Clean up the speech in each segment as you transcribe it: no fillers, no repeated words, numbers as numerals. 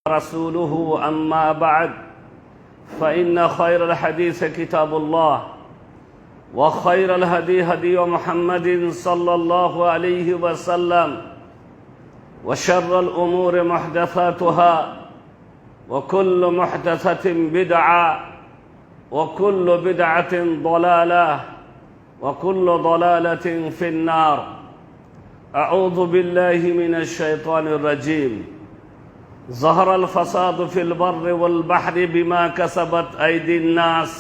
رسوله أما بعد فإن خير الحديث كتاب الله وخير الهدي هدي محمد صلى الله عليه وسلم وشر الأمور محدثاتها وكل محدثة بدعة وكل بدعة ضلالة وكل ضلالة في النار. أعوذ بالله من الشيطان الرجيم. ظهر الفساد في البر والبحر بما كسبت أيدي الناس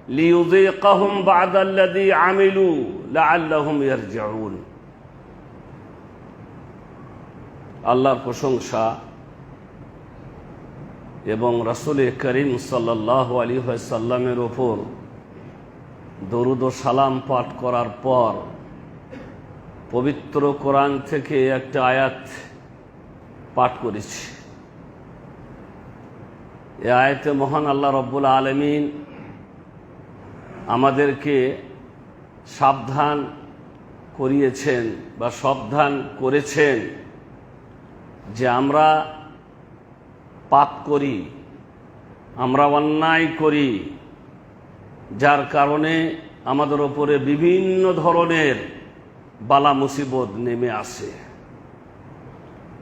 ليذيقهم بعد الذي عملوا لعلهم يرجعون. আল্লাহর প্রশংসা এবং রাসূল করিম সাল্লাল্লাহু আলাইহি ওয়াসাল্লামের উপর দরুদ ও সালাম পাঠ করার পর পবিত্র কোরআন থেকে একটা আয়াত পাঠ করেছি। এই আয়াতে মহান আল্লাহ রব্বুল আলামিন আমাদেরকে সাবধান করিয়েছেন বা সাবধান করেছেন যে আমরা পাপ করি, আমরা অন্যায় করি, যার কারণে আমাদের উপরে বিভিন্ন ধরনের বালা মুসিবত নেমে আসে।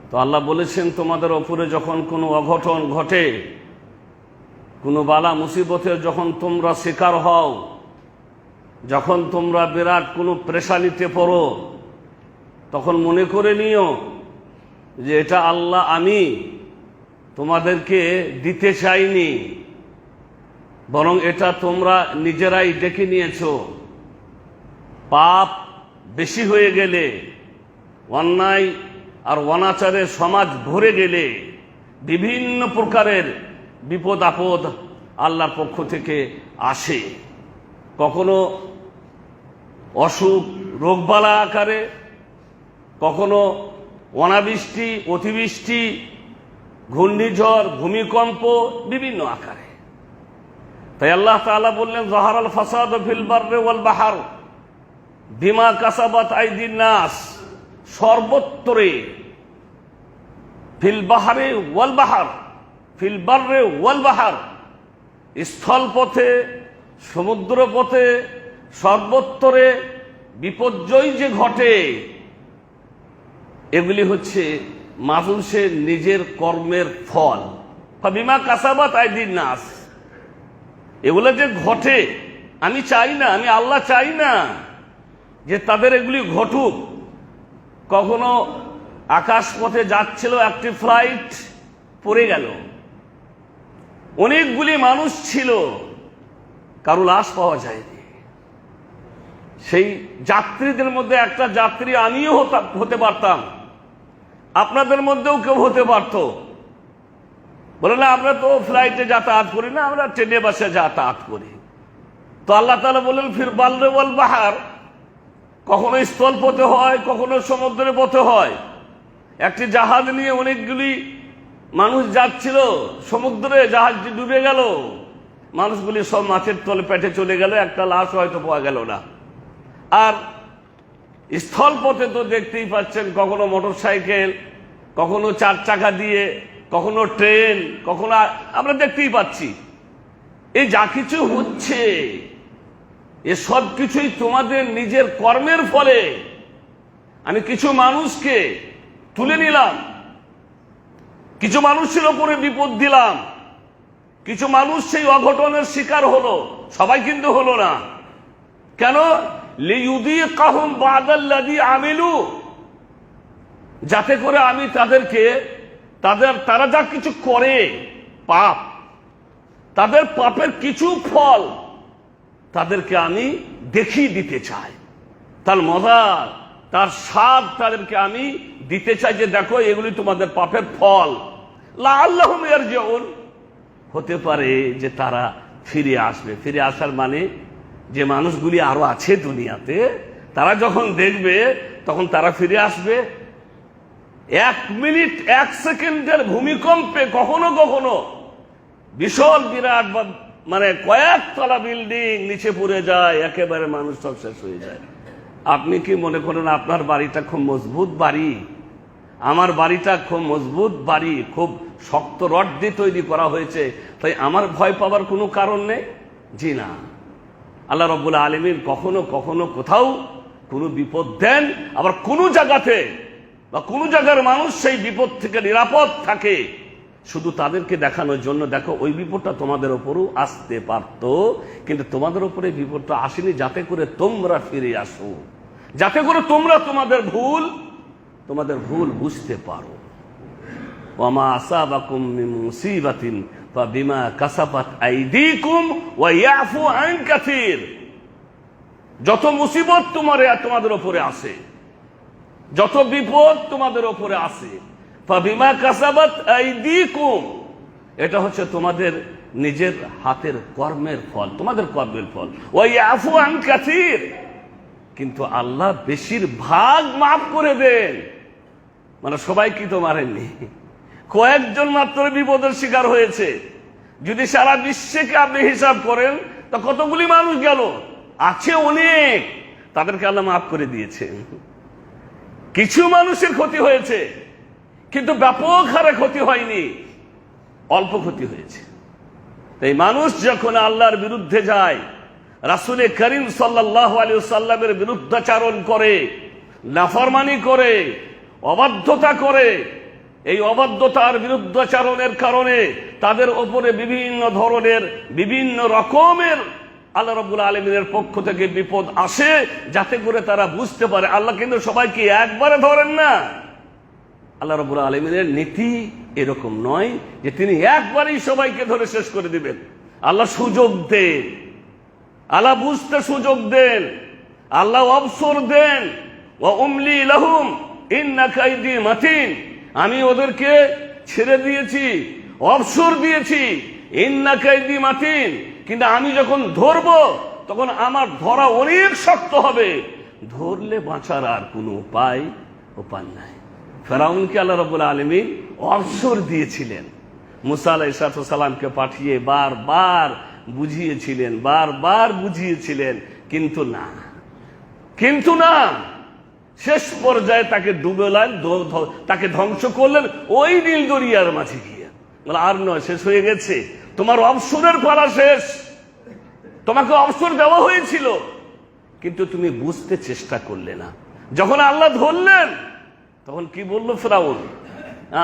তো আল্লাহ বলেছেন, তোমাদের ওপরে যখন কোনো অঘটন ঘটে, কোনো বালা মুসিবতের যখন তোমরা শিকার হও, যখন তোমরা বিরাট কোনো পেরেশানিতে পড়ো, তখন মনে করে নিও যে এটা আল্লাহ আমি তোমাদেরকে দিতে চাইনি, বরং এটা তোমরা নিজেরাই ডেকে নিয়েছো। পাপ বেশি হয়ে গেলে, অন্যায় আর অনাচারের সমাজ ভরে গেলে বিভিন্ন প্রকারের বিপদ আপদ আল্লাহর পক্ষ থেকে আসে। কখনো অসুখ রোগবালা আকারে, কখনো অনাবৃষ্টি অতিবৃষ্টি, ঘূর্ণিঝড় ভূমিকম্প বিভিন্ন আকারে। তাই আল্লাহ তাআলা বললেন, যাহারাল ফাসাদু ফিল বাররি ওয়াল বাহর বিমা কাসাবাত আইদিন নাস। সর্বত্রে ফিল বাহরে ওয়াল বাহর, ফিল বাররে ওয়াল বাহর, স্থল পথে সমুদ্র পথে সর্বত্রে বিপর্যয় যে ঘটে, এগুলি হচ্ছে মানুষের নিজের কর্মের ফল। বিমা কাসাবাত আইদিন নাস, এগুলো যে ঘটে আমি চাই না, আমি আল্লাহ চাই না যে তাদের এগুলি ঘটুক। কখনো আকাশ পথে যাচ্ছিল একটি ফ্লাইট, পড়ে গেল, অনেকগুলি মানুষ ছিল, কারো লাশ পাওয়া যায়নি। সেই যাত্রীদের মধ্যে একটা যাত্রী আমিও হতে পারতাম, আপনাদের মধ্যেও কেউ হতে পারত। বলে না, আমরা তো ফ্লাইটে যাতায়াত করি না, আমরা ট্রেনে বাসে যাতায়াত করি। তো আল্লাহ তাআলা বললেন ফির বাররে ওয়াল বাহর, কখনো স্থল পথে হয়, কখনো সমুদ্রের পথে হয়। একটি জাহাজ নিয়ে অনেকগুলি মানুষ যাচ্ছিল, সমুদ্রে জাহাজটি ডুবে গেল, মানুষগুলি সব মাছের তলে পেটে চলে গেল, একটা লাশ হয়তো পাওয়া গেল না। আর স্থল পথে তো দেখতেই পাচ্ছেন, কখনো মোটর সাইকেল, কখনো চার চাকা দিয়ে, কখনো ট্রেন, কখনো আমরা দেখতেই পাচ্ছি। এই যা কিছু হচ্ছে, এ সব কিছুই তোমাদের নিজের কর্মের ফলে। আমি কিছু মানুষকে তুলে নিলাম, কিছু মানুষের ওপরে বিপদ দিলাম, কিছু মানুষ সেই অঘটনের শিকার হলো, সবাই কিন্তু হলো না। কেন? লিইউযীকাহুম বা'দাল্লাযী আমিলু, যাতে করে আমি তাদেরকে তারা যা কিছু করে পাপ, তাদের পাপের কিছু ফল তাদেরকে আমি দেখিয়ে দিতে চাই। তার মজা, তার স্বাদ তাদেরকে আমি দিতে চাই যে দেখো এগুলি তোমাদের পাপের ফল। লাআল্লাহুম ইয়ারজিউন, হতে পারে যে তারা ফিরে আসবে। ফিরে আসার মানে যে মানুষগুলি আরো আছে দুনিয়াতে, তারা যখন দেখবে তখন তারা ফিরে আসবে। 1 মিনিট 1 সেকেন্ডের ভূমিকম্পে কখনো কখনো বিশাল বিরাট মানে কয়েকতলা বিল্ডিং নিচে পড়ে যায়, একেবারে মানুষ সব শেষ হয়ে যায়। আপনি কি মনে করেন আপনার বাড়িটা খুব মজবুত বাড়ি? আমার বাড়িটা খুব মজবুত বাড়ি, খুব শক্ত রড দিয়ে তৈরি করা হয়েছে, তাই আমার ভয় পাওয়ার কোনো কারণ নেই? জি না। আল্লাহ রাব্বুল আলামিন কখনো কখনো কোথাও কোনো বিপদ দেন, আবার কোনো জায়গাতে বা কোনো জায়গার মানুষ সেই বিপদ থেকে নিরাপদ থাকে শুধু তাদেরকে দেখানোর জন্য, দেখো ওই বিপদটা তোমাদের ওপরও আসতে পারত, কিন্তু তোমাদের ওপরে বিপদটা আসেনি যাতে করে তোমরা ফিরে আসো, যাতে করে তোমরা তোমাদের ভুল বুঝতে পারো। ওয়ামা আসাবাকুম মিন মুসিবাতিন ফাবিমা কাসাবাত আইদিকুম ওয়া ইয়াফু আন কাসীর। যত মুসিবত তোমাদের উপরে আসে, যত বিপদ তোমাদের উপরে আসে, ফাবিমা কাসাবাত আইদিকুম, এটা হচ্ছে তোমাদের নিজের হাতের কর্মের ফল, তোমাদের কর্মের ফল। ওয়া ইয়াফু আন কাসীর, কিন্তু আল্লাহ বেশিরভাগ মাফ করে দেন। মানে সবাই কি তো মারেননি, কয়েকজন মাত্র বিপদের শিকার হয়েছে। যদি সারা বিশ্বকে আপনি হিসাব করেন তা কতগুলি মানুষ গেল, আছে অনেক, তাদেরকে আল্লাহ মাফ করে দিয়েছেন। কিছু মানুষের ক্ষতি হয়েছে, কিন্তু ব্যাপক হারে ক্ষতি হয়নি, অল্প ক্ষতি হয়েছে। তাই মানুষ যখন আল্লাহর বিরুদ্ধে যায়, রাসূল করিম সাল্লাল্লাহু আলাইহি ওয়াসাল্লামের বিরুদ্ধাচরণ করে, নাফরমানি করে, অবাধ্যতা করে, এই অবাধ্যতার বিরুদ্ধাচরণের কারণে তাদের উপরে বিভিন্ন ধরনের বিভিন্ন রকমের আল্লাহ রাব্বুল আলামিনের পক্ষ থেকে বিপদ আসে, যাতে করে তারা বুঝতে পারে আল্লাহ কিন্তু সবাইকে একবারে ধরেন না। আল্লাহ রাব্বুল আলামিনের নীতি এরকম নয় যে তিনি একবারেই সবাইকে ধরে শেষ করে দিবেন। আল্লাহ সুযোগ দেন, আল্লাহ বুঝতে সুযোগ দেন, আল্লাহ অবসর দেন। ওয়া উমলি লাহুম ইন্না কাইদি মাতিন, আমি ওদেরকে ছেড়ে দিয়েছি, অবসর দিয়েছি, ইন্না কাইদি মাতিন, কিন্তু আমি যখন ধরবো তখন আমার ধরা অনেক শক্ত হবে, ধরলে বাঁচার আর কোনো উপায় নাই। ফেরাউনকে আল্লাহ রাব্বুল আলামিন অবসর দিয়েছিলেন, মুসা আলাইহিস সালামকে পাঠিয়ে বারবার বুঝিয়েছিলেন, কিন্তু না, শেষ পর্যায়ে তাকে ডুবেলেন, তাকে ধ্বংস করলেন ওই নীল দরিয়ার মাঝে গিয়ে। বলে আর নয়, শেষ হয়ে গেছে, তোমার অবসরের পালা শেষ, তোমাকে অবসর দেওয়া হয়েছিল, কিন্তু তুমি বুঝতে চেষ্টা করলে না। যখন আল্লাহ ধরলেন তখন কি বললো ফেরাউন?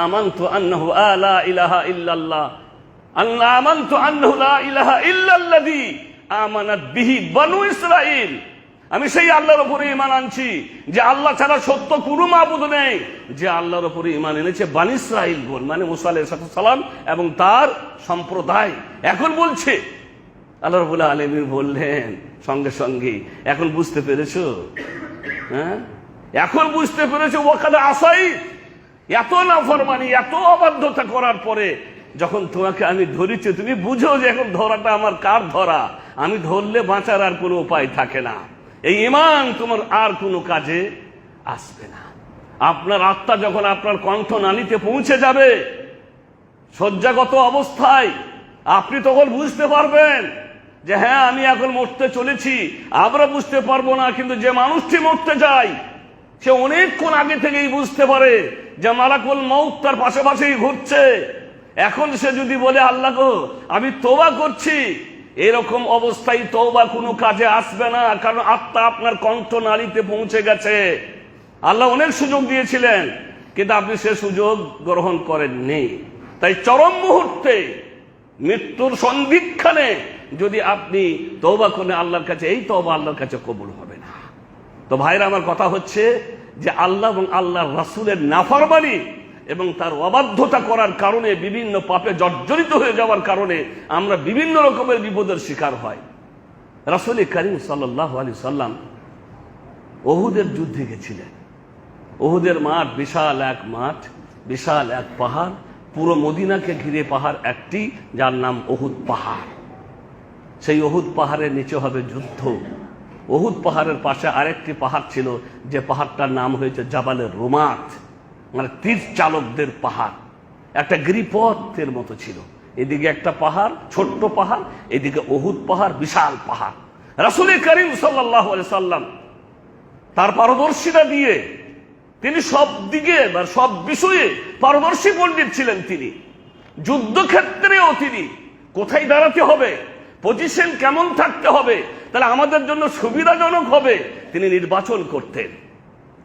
আমানতু আন্নাহু লা ইলাহা ইল্লাল্লাহ, আমানতু আন্নাহু লা ইলাহা ইল্লাল্লাযী আমানাত বিহি বনু ইসরাঈল, আমি সেই আল্লাহর উপরে ঈমান আনছি যে আল্লাহ ছাড়া সত্য কোনো মাবুদ নেই, যে আল্লাহর উপরে ঈমান এনেছে বনি ইসরাঈলগণ, মানে মুসা আলাইহিস সালাম এবং তার সম্প্রদায়। এখন বলছে আল্লাহ রাব্বুল আলামিন বললেন সঙ্গে সঙ্গে, এখন বুঝতে পেরেছো? হ্যাঁ, এখন বুঝতে পেরেছো? ওয়াকাদ আসাই, এত নাফরমানি, এত অবাধ্যতা করার পরে যখন তোমাকে আমি ধরেছি, তুমি বুঝো যে এখন ধরাটা আমার কার ধরা, আমি ধরলে বাঁচার আর কোনো উপায় থাকে না, এই ঈমান তোমার আর কোনো কাজে আসবে না। আপনার আত্মা যখন আপনার কণ্ঠ নালীতে পৌঁছে যাবে শয্যাগত অবস্থায়, আপনি তখন বুঝতে পারবেন যে হ্যাঁ আমি এখন মরতে চলেছি। আমরা বুঝতে পারবো না, কিন্তু যে মানুষটি মরতে যায় সে অনেকক্ষণ আগে থেকেই বুঝতে পারে যে মালাকুল মউত তার পাশাপাশি ঘুরছে। এখন সে যদি বলে আল্লাহ গো আমি তওবা করছি, এরকম অবস্থায় তওবা কোনো কাজে আসবে না, কারণ আত্মা আপনার কণ্ঠ নালীতে পৌঁছে গেছে। আল্লাহ অনেক সুযোগ দিয়েছিলেন, কিন্তু আপনি সে সুযোগ গ্রহণ করেননি। তাই চরম মুহূর্তে, মৃত্যুর সন্ধিক্ষণে যদি আপনি তওবা করেন আল্লাহর কাছে, এই তওবা আল্লাহর কাছে কবুল হবে না। তো ভাইরা, আমার কথা হচ্ছে যে আল্লাহ এবং আল্লাহর রাসূলের নাফরমানি এবং তার অবাধ্যতা করার কারণে, বিভিন্ন পাপে জর্জরিত হয়ে যাওয়ার কারণে আমরা বিভিন্ন রকমের বিপদের শিকার হয়। রাসূল করিম সাল্লাল্লাহু আলাইহি সাল্লাম উহুদের যুদ্ধে গেছিলেন। উহুদের মাঠ বিশাল এক মাঠ, বিশাল এক পাহাড়, পুরো মদিনাকে ঘিরে পাহাড় একটি, যার নাম উহুদ পাহাড়। সেই উহুদ পাহাড়ের নিচে হবে যুদ্ধ। উহুদ পাহাড়ের পাশে আরেকটি পাহাড় ছিল, যে পাহাড়টার নাম হয়েছে জাবালের রুমাত, মানে তীর চালকদের পাহাড়। একটা গিরিপথের মতো ছিল, এদিকে একটা পাহাড়, ছোট্ট পাহাড়, এদিকে উহুদ পাহাড়, বিশাল পাহাড়। রাসূল করিম সাল্লাল্লাহু আলাইহি সাল্লাম তার পারদর্শিতা দিয়ে তিনি সব দিকে বা সব বিষয়ে পারদর্শী পণ্ডিত ছিলেন। তিনি যুদ্ধক্ষেত্রেও তিনি কোথায় দাঁড়াতে হবে, পজিশন কেমন থাকতে হবে, তাহলে আমাদের জন্য সুবিধাজনক হবে, তিনি নির্বাচন করতেন।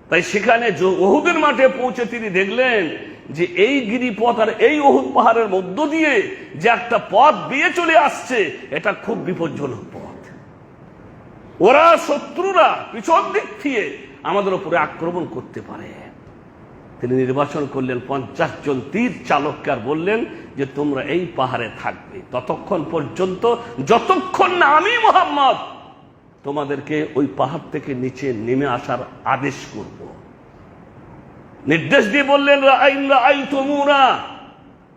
তাই সেখানে উহুদের মাঠে পৌঁছে তিনি দেখলেন যে এই গিরিপথ আর এই উহুদ পাহাড়ের মধ্য দিয়ে যে একটা পথ দিয়ে চলে আসছে, এটা খুব বিপজ্জনক পথ। ওরা শত্রুরা পিছন দিক থেকে আমাদের উপরে আক্রমণ করতে পারে। তিনি নির্বাচন করলেন 50 জন তীর চালককে, আর বললেন যে তোমরা এই পাহাড়ে থাকবে ততক্ষণ পর্যন্ত যতক্ষণ না আমি মুহাম্মদ তোমাদেরকে ওই পাহাড় থেকে নিচে নেমে আসার আদেশ করব। নির্দেশ দিয়ে বললেন রাআইতুমুনা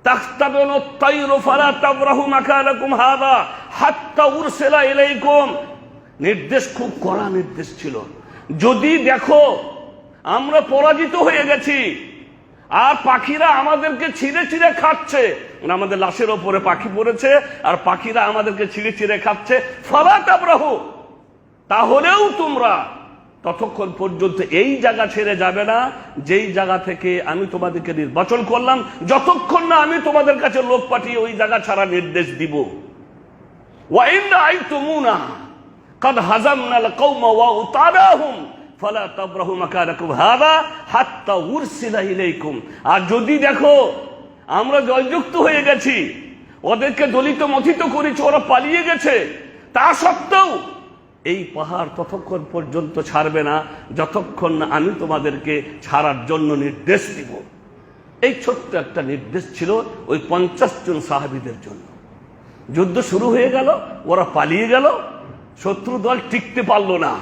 তাখতাবিনু আত-তায়রু ফালা তাবরাহু মাকানাকুম হাযা হাত্তা উরসিলা ইলাইকুম। নির্দেশ খুব কড়া নির্দেশ ছিল। যদি দেখো আমরা পরাজিত হয়ে গেছি আর পাখিরা আমাদেরকে ছিঁড়ে ছিঁড়ে খাচ্ছে, আমাদের লাশের ওপরে পাখি পড়েছে আর পাখিরা আমাদেরকে ছিঁড়ে ছিঁড়ে খাচ্ছে, ফালা তাবরাহু, তাহলেও তোমরা ততক্ষণ পর্যন্ত এই জায়গা ছেড়ে যাবে না যেই জায়গা থেকে আমি তোমাদেরকে নির্বাচন করলাম, যতক্ষণ না আমি তোমাদের কাছে লোক পাঠিয়ে ওই জায়গা ছাড়া নির্দেশ দিব। ওয়া ইন রাআইতুমুনা قد هزمنا القوم واطعناهم فلا تبرحوا مكانكم هذا حتى ارسل اليكم। আর যদি দেখো আমরা জয়যুক্ত হয়ে গেছি, ওদেরকে দলিত মথিত করেছি, ওরা পালিয়ে গেছে, তা সত্ত্বেও এই পাহাড় ততক্ষণ পর্যন্ত ছাড়বে না যতক্ষণ না আমি তোমাদেরকে ছাড়ার জন্য নির্দেশ দিব। এই ছোট্ট একটা নির্দেশ ছিল ওই 50 জন সাহাবীদের জন্য। যুদ্ধ শুরু হয়ে গেল, ওরা পালিয়ে গেল, শত্রু দল টিকতে পারল না।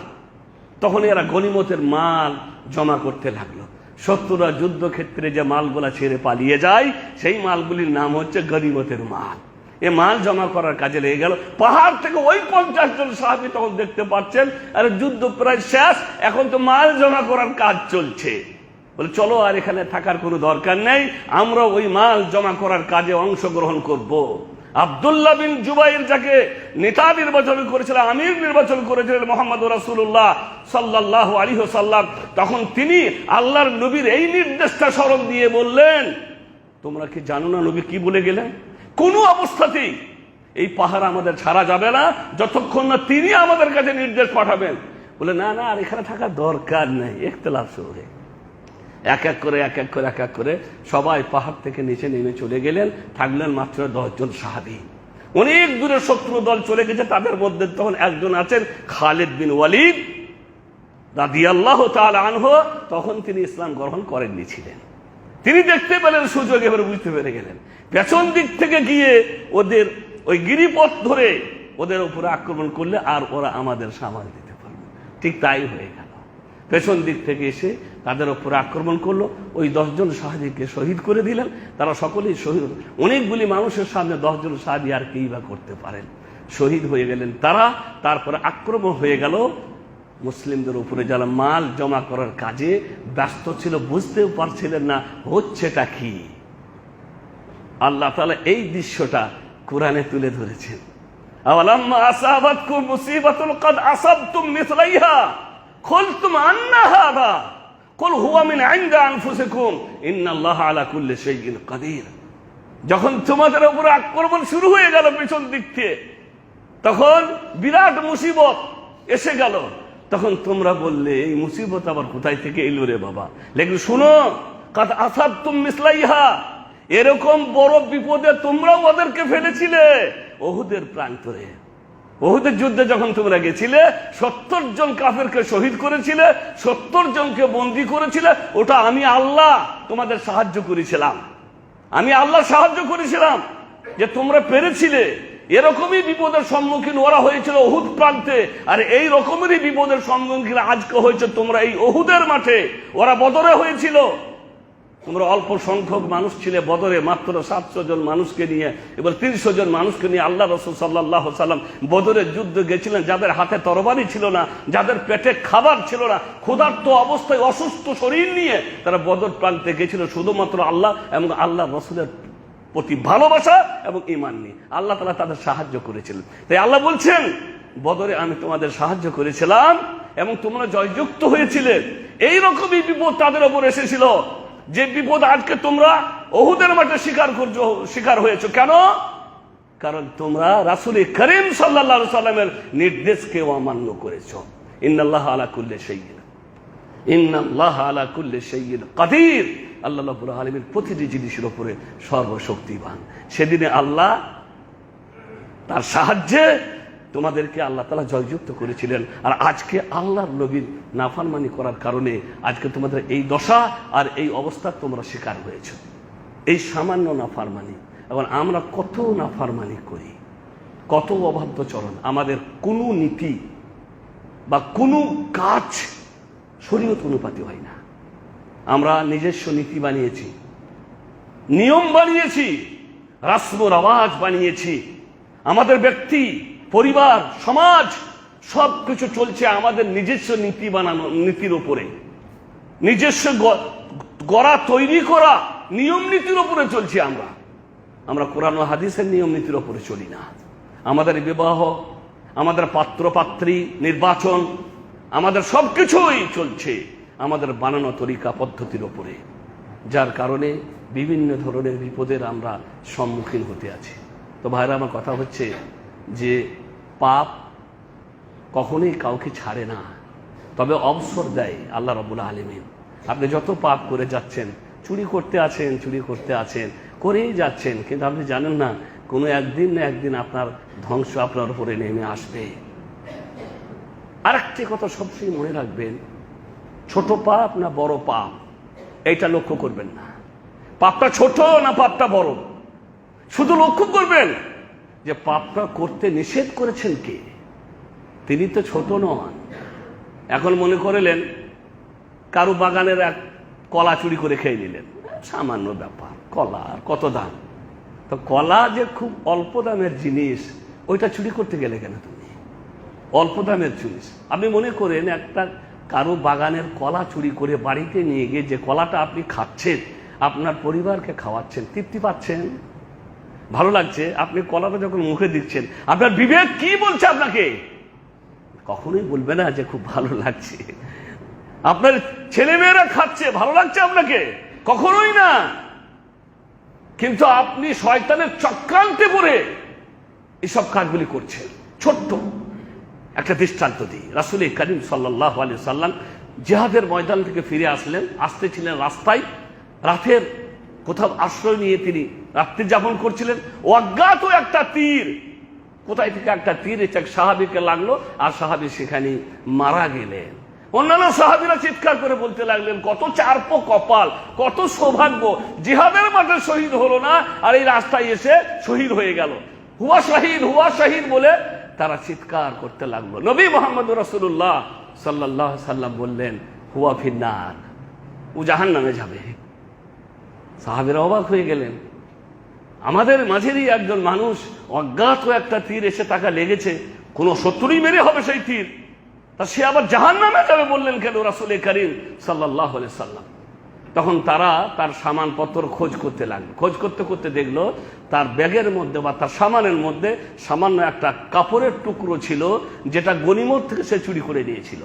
তখন এরা গনিমতের মাল জমা করতে লাগলো। শত্রুরা যুদ্ধক্ষেত্রে যে মালগুলা ছেড়ে পালিয়ে যায় সেই মালগুলির নাম হচ্ছে গনিমতের মাল। এ মাল জমা করার কাজে লেগে গেল। পাহাড় থেকে ওই 50 জন সাহাবী তখন দেখতে পাচ্ছেন আর যুদ্ধ প্রায় শেষ, এখন তো মাল জমা করার কাজ চলছে। বলে চলো আর এখানে থাকার কোনো দরকার নেই, আমরা ওই মাল জমা করার কাজে অংশগ্রহণ করব। আব্দুল্লাহ বিন জুবাইর যাকে নেতা নির্বাচন করেছিলেন, আমির নির্বাচন করেছিলেন মুহাম্মদ রাসূলুল্লাহ সাল্লাল্লাহু আলাইহি ওয়াসাল্লাম, তখন তিনি আল্লাহর নবীর এই নির্দেশটা স্মরণ দিয়ে বললেন, তোমরা কি জানো না নবী কি বলে গেলেন? কোন অবস্থাতেই এই পাহাড় আমাদের ছাড়া যাবে না যতক্ষণ না তিনি আমাদের কাছে নির্দেশ পাঠাবেন। বলে না না, আর এখানে থাকার দরকার নেই। ইখতিলাফ শুরু হয়ে এক এক করে সবাই পাহাড় থেকে নিচে নেমে চলে গেলেন। থাকলেন মাত্র 10 জন সাহাবী। অনেক দূরে শত্রু দল চলে গেছে, তাদের মধ্যে তখন একজন আছেন খালিদ বিন ওয়ালিদ রাদিয়াল্লাহু তাআলা আনহু। তখন তিনি ইসলাম গ্রহণ করেননি ছিলেন। তিনি দেখতে পেলেন সুযোগ, এবারে বুঝতে পেরে গেলেন পেছন দিক থেকে গিয়ে ওদের ওই গিরিপথ ধরে ওদের উপরে আক্রমণ করলে আর ওরা আমাদের সামাল দিতে পারবে। ঠিক তাই হয়ে গেল। পেছন দিক থেকে এসে তাদের উপরে আক্রমণ করলো। ওই 10 জন সাহাবীকে শহীদ করে দিলেন। তারা সকলেই শহীদ। অনেকগুলি মানুষের সামনে 10 জন সাহাবী আর কেই বা করতে পারেন, শহীদ হয়ে গেলেন তারা। তারপরে আক্রমণ হয়ে গেল মুসলিমদের উপরে, যারা মাল জমা করার কাজে ব্যস্ত ছিল, বুঝতেও পারছিলেন না হচ্ছেটা কি। আল্লাহ তাআলা এই দৃশ্যটা কোরআনে তুলে ধরেছেন। আওয়ালাম্মা আসাবাতকুম মুসিবাতুন ক্বাদ আসাবতুম মিসলাইহা কুলতুম আন্না হাযা কুল হুয়া মিন ইনদি আনফুসিকুম ইন্নাল্লাহা আলা কুল্লি শাইইন কাদির। যখন তোমাদের উপরে আক্রমণ শুরু হয়ে গেল পিছন দিক থেকে, তখন বিরাট মুসিবত এসে গেল, তখন তোমরা বললে এই মুসিবত আবার কোথায় থেকে এলো রে বাবা। লেকিন শুনো, কাদ আসাবতুম মিসলাইহা, এরকম বড় বিপদে তোমরাও ওদেরকে ফেলেছিলে উহুদের প্রান্তরে। উহুদের যুদ্ধে যখন তোমরা গেছিলে 70 জন কাফেরকে শহীদ করেছিলে, 70 জনকে বন্দী করেছিলে। ওটা আমি আল্লাহ তোমাদের সাহায্য করেছিলাম, আমি আল্লাহ সাহায্য করেছিলাম যে তোমরা পেরেছিলে। এরকমই বিপদের সম্মুখীন ওরা হয়েছিল উহুদ প্রান্তে, আর এই রকমেরই বিপদের সম্মুখীন আজকে হয়েছে তোমরা এই উহুদের মাঠে। ওরা বদরে হয়েছিল, তোমরা অল্প সংখ্যক মানুষ ছিলে বদরে, মাত্র 700 জন মানুষকে নিয়ে, এবার 300 জন মানুষকে নিয়ে আল্লাহ রাসূল সাল্লাল্লাহু আলাইহি সাল্লাম বদরের যুদ্ধে গেছিলেন। যাদের হাতে তরবারি ছিল না, যাদের পেটে খাবার ছিল না, ক্ষুধার্ত অবস্থায় অসুস্থ শরীর নিয়ে তারা বদর প্রান্তে গেছিল শুধুমাত্র আল্লাহ এবং আল্লাহ রাসূলের প্রতি ভালোবাসা এবং ঈমান নিয়ে। আল্লাহ তাআলা তাদের সাহায্য করেছিলেন। তাই আল্লাহ বলছেন, বদরে আমি তোমাদের সাহায্য করেছিলাম এবং তোমরা জয়যুক্ত হয়েছিলে। এইরকমই বিপদ তাদের উপর এসেছিল। যে বিপদ আজকে তোমরা উহুদের মাঠে শিকার হয়েছো। কেন? কারণ তোমরা রাসূল করিম সাল্লাল্লাহু আলাইহি সাল্লামের নির্দেশকে অমান্য করেছো। ইন্নাল্লাহা আলা কুল্লি শাইইন ইন্নাল্লাহা আলা কুল্লি শাইইন কাদির। আল্লাহ রাব্বুল আলামিন প্রতিটি জিনিসের উপরে সর্বশক্তিমান। সেদিনে আল্লাহ তার সাহায্যে তোমাদেরকে আল্লাহ তাআলা জয়যুক্ত করেছিলেন। আর আজকে আল্লাহর নবীর নাফরমানি করার কারণে আজকে তোমাদের এই দশা আর এই অবস্থা তোমরা শিকার হয়েছো। এই সামান্য নাফরমানি। এখন আমরা কত নাফরমানি করি, কত অবাধ্য চরণ। আমাদের কোনো নীতি বা কোনো কাজ শরীয়ত অনুপাতে হয় না। আমরা নিজস্ব নীতি বানিয়েছি, নিয়ম বানিয়েছি, রাসম রেওয়াজ বানিয়েছি। আমাদের ব্যক্তি, পরিবার, সমাজ সবকিছু চলছে আমাদের নিজস্ব নীতি বানানো, নীতির উপরে, নিজস্ব গড়া তৈরি করা নিয়ম নীতির উপরে চলছি। আমরা কোরআন ও হাদিসের নিয়ম নীতির উপরে চলি না। আমাদের বিবাহ, আমাদের পাত্র পাত্রী নির্বাচন, আমাদের সবকিছুই চলছে আমাদের বানানো তরিকা পদ্ধতির উপরে, যার কারণে বিভিন্ন ধরনের বিপদের আমরা সম্মুখীন হতে আছি। তো ভাইরা, আমার কথা হচ্ছে যে পাপ কখনোই কাউকে ছাড়ে না, তবে অবসর দেয় আল্লাহ রাব্বুল আলামিন। আপনি যত পাপ করে যাচ্ছেন, চুরি করতে আছেন, করেই যাচ্ছেন, কিন্তু আপনি জানেন না কোনো একদিন না একদিন আপনার ধ্বংস আপনার উপরে নেমে আসবে। আরেকটি কথা সবসময় মনে রাখবেন, ছোট পাপ না বড় পাপ এইটা লক্ষ্য করবেন না। পাপটা ছোট না পাপটা বড়, শুধু লক্ষ্য করবেন যে পাপটা করতে নিষেধ করেছেন কে। তিনি তো ছোট নন। এখন মনে করলেন কারো বাগানের এক কলা চুরি করে খেয়ে নিলেন, সামান্য ব্যাপার, কলা আর কত দাম। তো কলা যে খুব অল্প দামের জিনিস, ওইটা চুরি করতে গেলে কেন তুমি? অল্প দামের জিনিস আপনি মনে করেন একটা কারো বাগানের কলা চুরি করে বাড়িতে নিয়ে গিয়ে যে কলাটা আপনি খাচ্ছেন, আপনার পরিবারকে খাওয়াচ্ছেন, তৃপ্তি পাচ্ছেন, ভালো লাগছে। আপনি কলাটা যখন মুখে দিচ্ছেন, আপনার বিবেক কি বলছে আপনাকে? কখনোই বলবে না যে খুব ভালো লাগছে। আপনার ছেলেমেয়েরা খাচ্ছে, ভালো লাগছে আপনাকে? কখনোই না। কিন্তু আপনি শয়তানের চক্রান্তে পড়ে এসব কাজগুলি করছেন। ছোট্ট একটা দৃষ্টান্ত দিই। রাসূল করিম সাল্লাল্লাহু আলাইহি সাল্লাম জিহাদের ময়দান থেকে ফিরে আসতেছিলেন রাস্তায়, রাতের কোথাও আশ্রয় নিয়ে তিনি রাত্রি যাপন করছিলেন। অজ্ঞাত একটা তীর, কোথায় থেকে একটা তীর এসে এক সাহাবীকে লাগলো, আর সাহাবী সেখানে মারা গেলেন। অন্যান্য সাহাবীরা চিৎকার করে বলতে লাগলেন, কত চারপ কপাল, কত সৌভাগ্য, জিহাদের মাঠে শহীদ হলো না, আর এই রাস্তায় এসে শহীদ হয়ে গেল। হুয়া শহীদ বলে তারা চিৎকার করতে লাগলো। নবী মুহাম্মদ রাসূলুল্লাহ সাল্লাল্লাহু আলাইহি সাল্লাম বললেন, হুয়া ফিন্নার, ও জাহান্নামে যাবে। সাহাবীরা অবাক হয়ে গেলেন, আমাদের মাঝেরই একজন মানুষ, অজ্ঞাত একটা তীর এসে তাকে লেগেছে, কোন শত্রুই মেরে হবে সেই তীর, তা সে আবার জাহান্নামে যাবে বললেন কেন রাসূল করিম সাল্লাল্লাহু আলাইহি সাল্লাম? তখন তারা তার সামানপত্র খোঁজ করতে লাগলো। খোঁজ করতে করতে দেখলো তার ব্যাগের মধ্যে বা তার সামানের মধ্যে সামান্য একটা কাপড়ের টুকরো ছিল, যেটা গনিমত থেকে সে চুরি করে নিয়েছিল।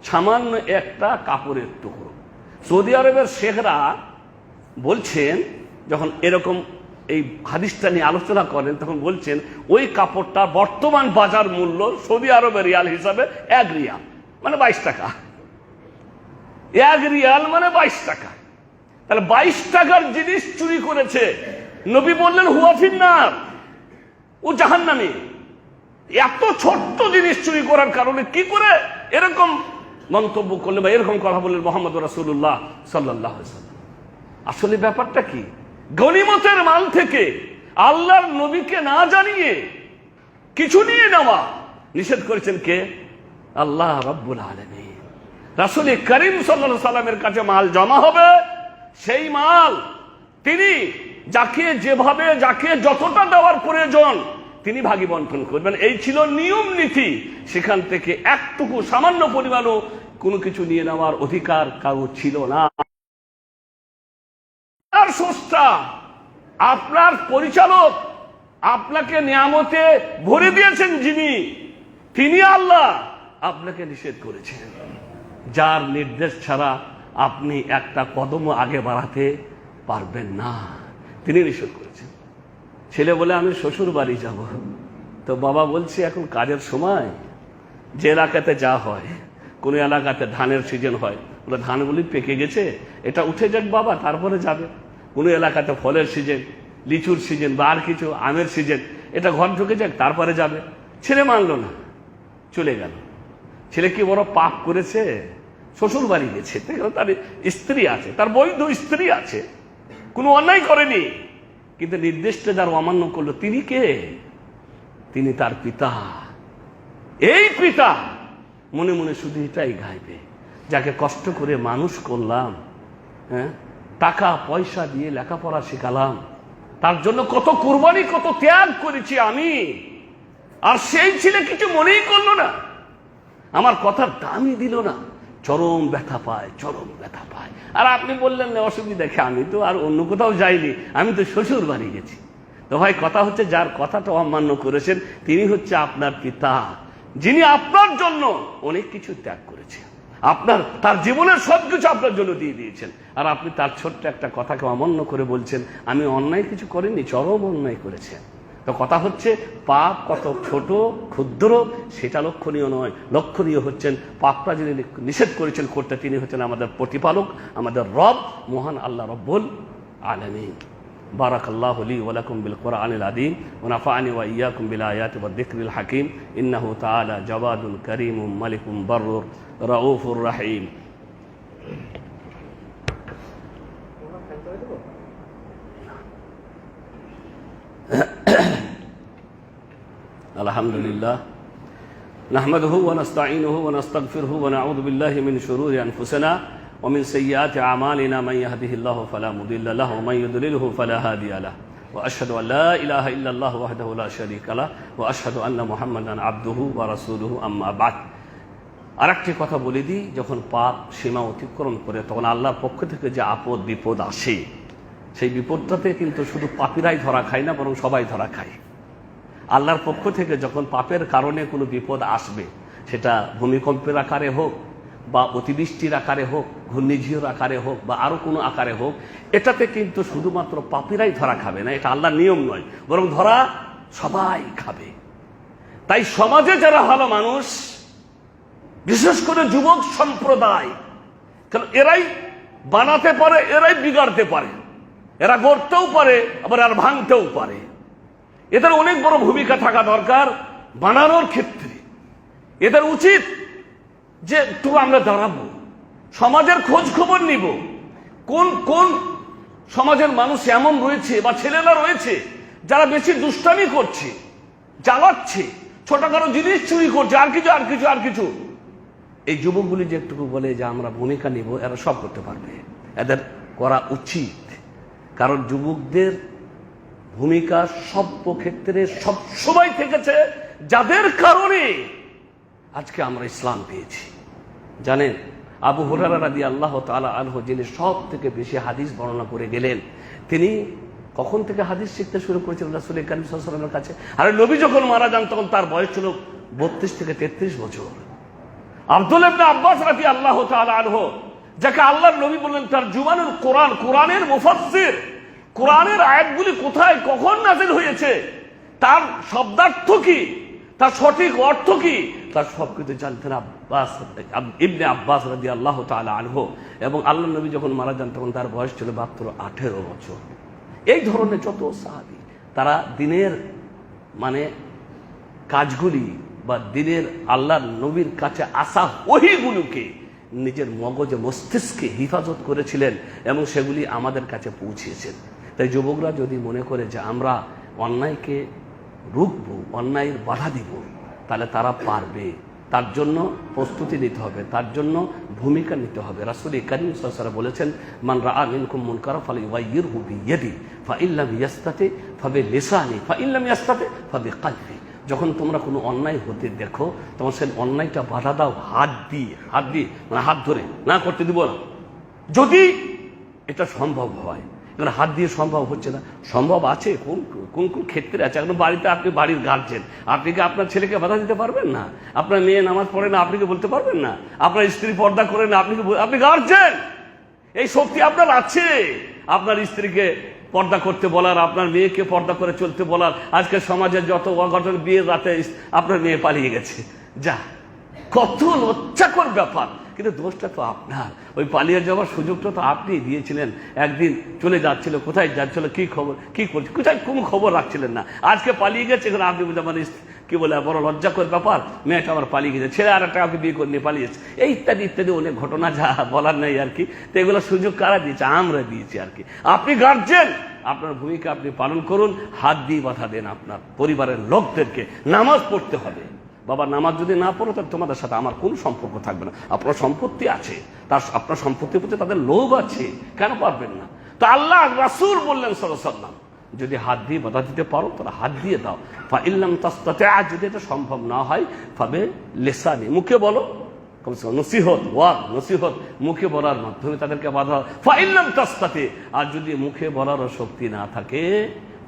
সামান্য একটা কাপড়ের টুকরো। সৌদি আরবের শেখরা বলছেন, যখন এরকম এই হাদিসটা নিয়ে আলোচনা করেন, তখন বলছেন ওই কাপড়টা বর্তমান বাজার মূল্য সৌদি আরবের রিয়াল হিসাবে 1 রিয়াল মানে 22 টাকা। 1 রিয়াল মানে 22 টাকা। তাহলে 22 টাকার জিনিস চুরি করেছে। নবী বললেন হুয়া ফিন্নার, ও জাহান্নামী। এত ছোট্ট জিনিস চুরি করার কারণে কি করে এরকম মন্তব্য করলেন বা এরকম কথা বললেন মুহাম্মদ রাসূলুল্লাহ সাল্লাল্লাহু আলাইহি ওয়াসাল্লাম? আসলে ব্যাপারটা কি? গনিমতের মাল থেকে আল্লাহর নবীকে না জানিয়ে কিছু নিয়ে নেওয়া নিষেধ করেছেন কে? আল্লাহ রাব্বুল আলামিন। রাসূল করিম সাল্লাল্লাহু আলাইহি সাল্লামের কাছে মাল জমা হবে, সেই মাল তিনি যাকে যেভাবে যাকে যতটা দেওয়ার প্রয়োজন তিনি ভাগী বন্টন করবেন। এই ছিল নিয়ম নীতি। সেখান থেকে একটুকু সামান্য পরিমাণও কোনো কিছু নিয়ে নেওয়ার অধিকার কারো ছিল না। স্রষ্টা, আপনার পরিচালক, আপনাকে নিয়ামতে ভরে দিয়েছেন যিনি, তিনি আল্লাহ আপনাকে নিষেধ করেছেন। যার নির্দেশ ছাড়া আপনি একটা কদমও আগে বাড়াতে পারবেন না, তিনি নিষেধ করেছেন। ছেলে বলে আমি শ্বশুর বাড়ি যাব, তো বাবা বলছে এখন কাজের সময়, যে এলাকাতে যা হয়, কোনো এলাকাতে ধানের সিজন হয়, ওরা ধানগুলি পেকে গেছে, এটা উঠে যাক বাবা, তারপরে যাবে। কোনো এলাকাতে ফলের সিজন, লিচুর সিজন বা আর কিছু আমের সিজন, এটা ঘর ঢুকে যাক, তারপরে যাবে। ছেলে মানল না, চলে গেল। ছেলে কি বড় পাপ করেছে? শ্বশুর বাড়ি গেছে, তার স্ত্রী আছে, তার বৈধ স্ত্রী আছে, কোনো অন্যায় করেনি, কিন্তু নির্দেশটা যার অমান্য করলো তিনি কে? তিনি তার পিতা। এই পিতা মনে মনে শুধু এটাই গাইবে, যাকে কষ্ট করে মানুষ করলাম, হ্যাঁ, টাকা পয়সা দিয়ে লেখাপড়া শেখালাম, তার জন্য কত কুরবানি, কত ত্যাগ করেছি আমি, আর সেই ছেলে কিছু মনেই করলো না, আমার কথার দামই দিল না। চরম ব্যথা পায়, চরম ব্যথা পায়। আর আপনি বললেন না অসুবিধা দেখে, আমি তো আর অন্য কোথাও যাইনি, আমি তো শ্বশুর বাড়ি গেছি। তো ভাই কথা হচ্ছে, যার কথাটা অমান্য করেছেন তিনি হচ্ছে আপনার পিতা, যিনি আপনার জন্য অনেক কিছু ত্যাগ করেছেন, তার জীবনের সবকিছু আপনার জন্য দিয়ে দিয়েছেন, আর আপনি তার ছোট্ট একটা কথাকে অমান্য করে বলছেন আমি অন্যায় কিছু করিনি, চরম অন্যায় করেছেন। তো কথা হচ্ছে পাপ কত ছোট ক্ষুদ্র সেটা লক্ষণীয় নয়, লক্ষণীয় হচ্ছেন পাপটা যিনি নিষেধ করেছেন করতে, তিনি হচ্ছেন আমাদের প্রতিপালক, আমাদের রব, মহান আল্লাহ রব্বুল আলামিন। বারাকাল্লাহু লি ওয়া লাকুম বিল কুরআনিল আযীম ওয়া নাফা'নি ওয়া ইয়্যাকুম বিল আয়াতি ওয়াদ যিকরিল হাকীম। ইন্নাহু তাআলা জাওয়াদুল কারীমুম মালিকুম বাররুর রাউফুর রাহিম। আলহামদুলিল্লাহ নাহমাদুহু ওয়া নাস্তাঈনুহু ওয়া নাস্তাগফিরুহু ওয়া নাউযু বিল্লাহি মিন শুরুরি আনফুসিনা ওয়া মিন সাইয়্যাতি আমালিনা মান ইয়াহদিহিল্লাহু ফালা মুদিল্লা লাহু ওয়া মান ইউদ্লিলহু ফালা হাদিয়া লাহু ওয়া আশহাদু আল লা ইলাহা ইল্লাল্লাহু ওয়াহদাহু লা শারীকা লাহু ওয়া আশহাদু আন্না মুহাম্মাদান আবদুহু ওয়া রাসূলুহু আম্মা বা'দ। আরেকটি কথা বলে দিই, যখন পাপ সীমা অতিক্রম করে তখন আল্লাহর পক্ষ থেকে যে আপদ বিপদ আসে, সেই বিপদটাতে কিন্তু শুধু পাপীরাই ধরা খায় না, বরং সবাই ধরা খায়। আল্লাহর পক্ষ থেকে যখন পাপের কারণে কোনো বিপদ আসবে, সেটা ভূমিকম্পের আকারে হোক বা অতিবৃষ্টির আকারে হোক, ঘূর্ণিঝড়ের আকারে হোক বা আরো কোনো আকারে হোক, এটাতে কিন্তু শুধুমাত্র পাপীরাই ধরা খাবে না, এটা আল্লাহর নিয়ম নয়, বরং ধরা সবাই খাবে। তাই সমাজে যারা ভালো মানুষ, বিশেষ করে যুবক সম্প্রদায়, কারণ এরাই বানাতে পারে, এরাই বিগাড়তে পারে, এরা গড়তেও পারে আবার আর ভাঙতেও পারে, এদের অনেক বড় ভূমিকা থাকা দরকার বানানোর ক্ষেত্রে। এদের উচিত যে একটু আমরা দাঁড়াবো, সমাজের খোঁজ খবর নিব, কোন কোন সমাজের মানুষ এমন রয়েছে বা ছেলেরা রয়েছে যারা বেশি দুষ্টামি করছে, জ্বালাচ্ছে, ছোটখাটো জিনিস চুরি করছে, আর কিছু আর কিছু আর কিছু। এই যুবকগুলি যে একটুকু বলে যে আমরা ভূমিকা নিব, এরা সব করতে পারবে, এদের করা উচিত। কারণ যুবকদের ভূমিকা সব ক্ষেত্রে সব সময় থেকেছে, যাদের কারণে আজকে আমরা ইসলাম পেয়েছি। জানেন, আবু হুরায়রা রাদিয়াল্লাহু তাআলা আনহু, যিনি সব থেকে বেশি হাদিস বর্ণনা করে গেলেন, তিনি কখন থেকে হাদিস শিখতে শুরু করেছিলেন রাসূল কারীম সাল্লাল্লাহু আলাইহি ওয়াসাল্লামের কাছে? আর নবী যখন মারা যান তখন তার বয়স ছিল 32 থেকে 33 বছর। আব্দুল্লাহ ইবনে আব্বাস রাদিয়াল্লাহু তাআলা আনহু, যাকে আল্লাহর নবী বললেন তার জুবানুল কোরআন, কোরআনের মুফাসসির, কোরআনের আয়াতগুলি কোথায় কখন নাযিল হয়েছে, তার শব্দার্থ কি, তার সঠিক অর্থ কি, তার সবকিছু জানতেন ইবনে আব্বাস রাদিয়াল্লাহু তাআলা আনহু। এবং আল্লাহর নবী যখন মারা যান তখন তার বয়স ছিল মাত্র 18 বছর। এই ধরনের যত সাহাবী, তারা দিনের কাজগুলি বা দিনের আল্লাহর নবীর কাছে আসা ওহীগুলোকে নিজের মগজে মস্তিষ্কে হিফাজত করেছিলেন এবং সেগুলি আমাদের কাছে পৌঁছিয়েছেন। তাই যুবকরা যদি মনে করে যে আমরা অন্যায়কে রুখবো, অন্যায়ের বাধা দিব, তাহলে তারা পারবে। তার জন্য প্রস্তুতি নিতে হবে, তার জন্য ভূমিকা নিতে হবে। রাসূল কারীম সাল্লাল্লাহু আলাইহি ওয়াসাল্লাম বলেছেন, মান রাআ মিনকুম মুনকারা ফালইয়ুগাইয়িরহু বিয়াদি ফাইন লাম ইয়াস্তাতি ফাবিলিসানি ফাইন লাম ইয়াস্তাতি ফাবিকলবি। যখন তোমরা কোনো অন্যায় হতে দেখো, তখন সেই অন্যায়টা বাধা দাও হাত দিয়ে, হাত ধরে, না করতে দিব না, যদি এটা সম্ভব হয়। এবার হাত দিয়ে সম্ভব হচ্ছে না, সম্ভব আছে কোন কোন কোন ক্ষেত্রে আছে। এখন বাড়িতে আপনি বাড়ির গার্জেন, আপনি কি আপনার ছেলেকে বাধা দিতে পারবেন না? আপনার মেয়ে নামাজ পড়ে না, আপনি কি বলতে পারবেন না? আপনার স্ত্রী পর্দা করে না, আপনি গার্জেন, এই শক্তি আপনার আছে। আপনার স্ত্রীকে পর্দা করতে বলার, আপনার মেয়েকে পর্দা করে চলতে বলার। আজকে সমাজের যত অঘটন, বিয়ের রাতে আপনার মেয়ে পালিয়ে গেছে, যা, কত লজ্জাকর ব্যাপার। কিন্তু দোষটা তো আপনার, ওই পালিয়ে যাওয়ার সুযোগটা তো আপনি দিয়েছিলেন। একদিন চলে যাচ্ছিল, কোথায় যাচ্ছিল, কি খবর, কি করছে, কোথায় কোনো খবর রাখছিলেন না। আজকে পালিয়ে গেছে, এখন আপনি মানে কি বলে, বড় লজ্জাকর ব্যাপার, মেয়েটা আমার পালিয়ে গেছে, ছেলে আর একটা বিয়ে করে নিয়ে পালিয়েছে, এই ইত্যাদি ইত্যাদি অনেক ঘটনা, যা বলার নেই আর কি। তো এগুলো সুযোগ কারা দিয়েছে? আমরা দিয়েছি আর কি। আপনি গার্জেন, আপনার ভূমিকা আপনি পালন করুন। হাত দিয়ে বাধা দেন আপনার পরিবারের লোকদেরকে, নামাজ পড়তে হবে। বাবা, নামাজ যদি না পড়ো তাহলে তোমাদের সাথে আমার কোনো সম্পর্ক থাকবে না। আপনার সম্পত্তি আছে, তার আপনার সম্পত্তির প্রতি তাদের লোভ আছে, কেন পারবেন না? তো আল্লাহ রাসূল বললেন সাল্লাল্লাহু আলাইহি ওয়াসাল্লাম, যদি হাত দিয়ে বাধা দিতে পারো তাহলে হাত দিয়ে দাও। ফাইল্লাম তাস্তাতিআ, যদি এটা সম্ভব না হয় ফাবে লিসানি, মুখে বলো। নসিহত, ওয়াজ, নসিহত মুখে বলার মাধ্যমে তাদেরকে বাধা। ফাইল্লাম তাস্তাতি, আর যদি মুখে বলারও শক্তি না থাকে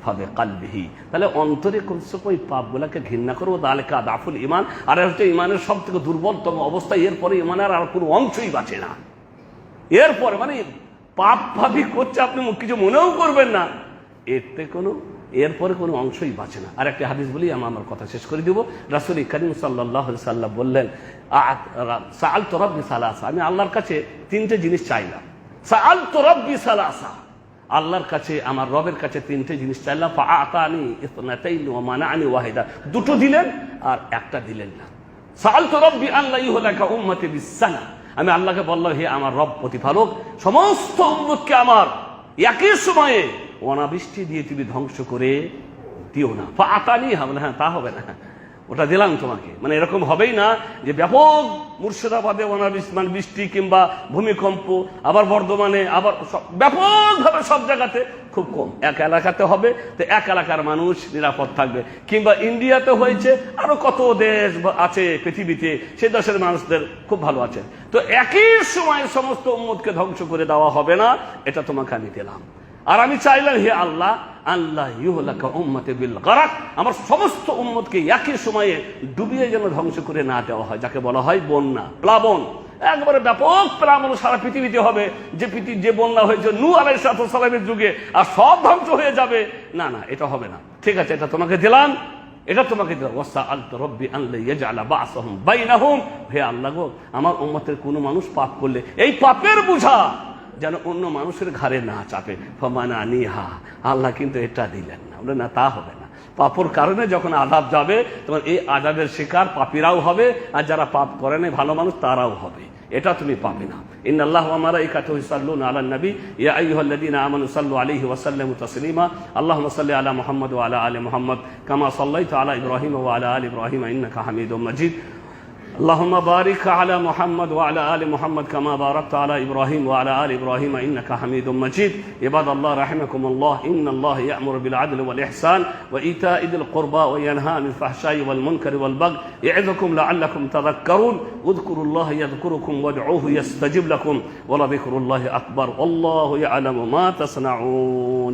ফাবে কালবিহি, তাহলে অন্তরে কমসে কম পাপগুলাকে ঘৃণা করবো। দালিকা দাফুল ইমান, আর হচ্ছে ইমানের সব থেকে দুর্বলতম অবস্থা। এরপরে ইমানের আর কোনো অংশই বাঁচে না। এরপরে মানে পাপ ভাবি করছে, আপনি কিছু মনেও করবেন না, এরপরে কোনো অংশই বাঁচে না। আর একটা হাদিস বলি, আমার কথা শেষ করে দিব। রাসূল করিম সাল্লাল্লাহু আলাইহি ওয়াসাল্লাম বললেন, সাআলতু রাব্বি সালাসা, আমি আল্লাহর কাছে তিনটে জিনিস চাইলাম। সাআলতু রাব্বি সালাসা, আল্লাহর কাছে, আমার রবের কাছে তিনটে জিনিস চাইলাম। ফাআতানি ইসনাতাইন ওয়া মানাআনি ওয়াহিদা, দুটো দিলেন আর একটা দিলেন না। সাআলতু রাব্বি আন লা ইউহলাকা উম্মতি বিসসানা, আমি আল্লাহকে বললাম, হে আমার রব প্রতিপালক, সমস্ত উম্মতকে আমার একই সময়ে অনাবৃষ্টি দিয়ে তুমি ধ্বংস করে দিও না। ফাআতানি, হবে না, হ্যাঁ তা হবে না, ওটা দিলাম তোমাকে, মানে এরকম হবেই না যে ব্যাপক মুর্শিদাবাদে অনাবৃষ্টি, বৃষ্টি কিংবা ভূমিকম্প, আবার বর্ধমানে, আবার ব্যাপকভাবে সব জায়গাতে খুব কম, এক এলাকাতে হবে, তো এক এলাকার মানুষ নিরাপদ থাকবে। কিংবা ইন্ডিয়াতে হয়েছে, আরো কত দেশ আছে পৃথিবীতে, সে দেশের মানুষদের খুব ভালো আছে। তো একই সময় সমস্ত উম্মতকে ধ্বংস করে দেওয়া হবে না, এটা তোমাকে আমি দিলাম। আর আমি চাইলাম, হে আল্লাহ, আল্লাহ ইউহলাকা উম্মতি বিল গারাক, আমার সমস্ত উম্মতকে একই সময়ে ডুবিয়ে যেন ধ্বংস করে না দেওয়া হয়, যাকে বলা হয় বন্যা, প্লাবন। একবারে ব্যাপক প্লাবন সারা পৃথিবীতে হবে, যে বন্যা হয়েছে নূহ আলাইহিস সালামের যুগে, আর সব ধ্বংস হয়ে যাবে। না না, এটা হবে না। ঠিক আছে, এটা তোমাকে দিলাম, এটা তোমাকে দিলাম। ওয়াসআলতু রাব্বি আন লা ইয়াজআলা বা'সাহুম বাইনাহুম, হে আল্লাহ গো, আমার উম্মতের কোনো মানুষ পাপ করলে এই পাপের বোঝা যেন অন্য মানুষের ঘাড়ে না চাপে। ফামানানিহা, আল্লাহ কিন্তু এটা দিলেন না, বলে না, তা হবে না। পাপের কারণে যখন আযাব যাবে, তখন এই আযাবের শিকার পাপীরাও হবে, আর যারা পাপ করে না ভালো মানুষ তারাও হবে, এটা তুমি পাবে না। ইন্নাল্লাহা ওয়া মালাইকাতুহু ইউসাল্লুনা আলান নবী ইয়া আইয়ুহাল্লাযীনা আমানু সাল্লু আলাইহি ওয়া সাল্লিমু তাসলিমা আল্লাহুম্মা সাল্লি আলা মুহাম্মাদ ওয়া আলা আলি মুহাম্মাদ কামা সাল্লাইতা আলা ইব্রাহিম ওয়া আলা আলি ইব্রাহিম ইন্নাকা হামিদুম মাজিদ। اللهم بارك على محمد وعلى آل محمد كما باركت على إبراهيم وعلى آل إبراهيم إنك حميد مجيد. عباد الله رحمكم الله، إن الله يأمر بالعدل والإحسان وإيتاء ذي القربى وينهى عن الفحشاء والمنكر والبغي يعظكم لعلكم تذكرون. اذكروا الله يذكركم وادعوه يستجب لكم ولذكر الله أكبر والله يعلم ما تصنعون.